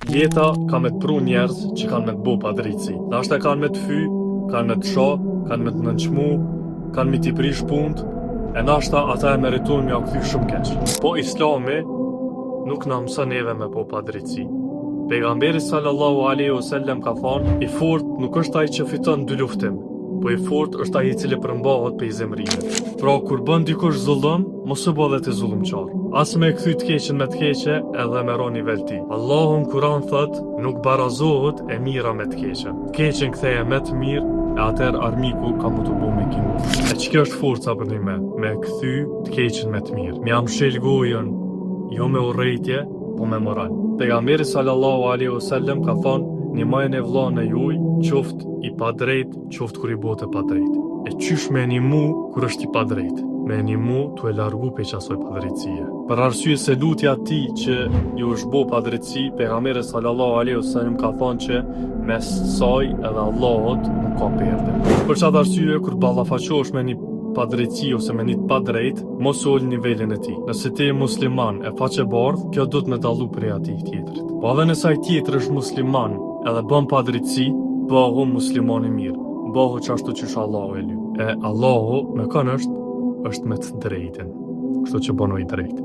Jeta ka me të pru njerëz që kanë me të bo pa drejtësi. Nashta kanë me të fy, kanë me të sho, kanë me të nënçmu, kanë me t'i prish punt, e nashta ata e meritojnë me ja kthy shumë keq. Po Islami nuk na mëson neve me po pa drejtësi. Pejgamberi sallallahu alaihi wasallam ka thonë, i fortë nuk është ai që fiton dy luftim, po i fortë është ai i cili përmbahet pe zemrimit. Pra kur bën dikush zullum, mos u bë dhe ti zullumçar. As me kthy të keqen me të keqe, edhe me ro nivel ti. Allahu në Kur'an thot, nuk barazohet e mira me të keqen. Të keqen ktheje me të mirë, e atëherë armiku ka mu të bu me kinu. E që kjo është forca për një me kthy të keqen me të mirë. Me amshel gojën, jo me urrejtje, po me moral. Pejgamberi sallallahu alaihi wasallam ka thonë, një majën e vllahën e juaj, qoftë i pa drejt, qoftë kur i bote pa drejt. E qysh me një mu kur është i pa drejt? Me një mu të e largu pe qasoj pa drejtësie. Për arsye se lutja ti që ju është bo pa drejtësi, pejgamberi sallallahu alaihi wasallam ka thonë që mes saj edhe Allahut nuk ka perde. Për çat arsye kur ballafaqohesh me një pa drejtësi ose me një pa drejt, mos ul nivelin e tij. Nëse ti je musliman e faqebardh, kjo do të me dallu prej atij tjetrit. Po edhe nëse ai tjetër është musliman edhe bën pa drejtësi, bëhu musliman i mirë. Bëhu qashtu që Allahu e lyp. E Allahu me kanë është me të drejtën. Kështu që bënoj drejt.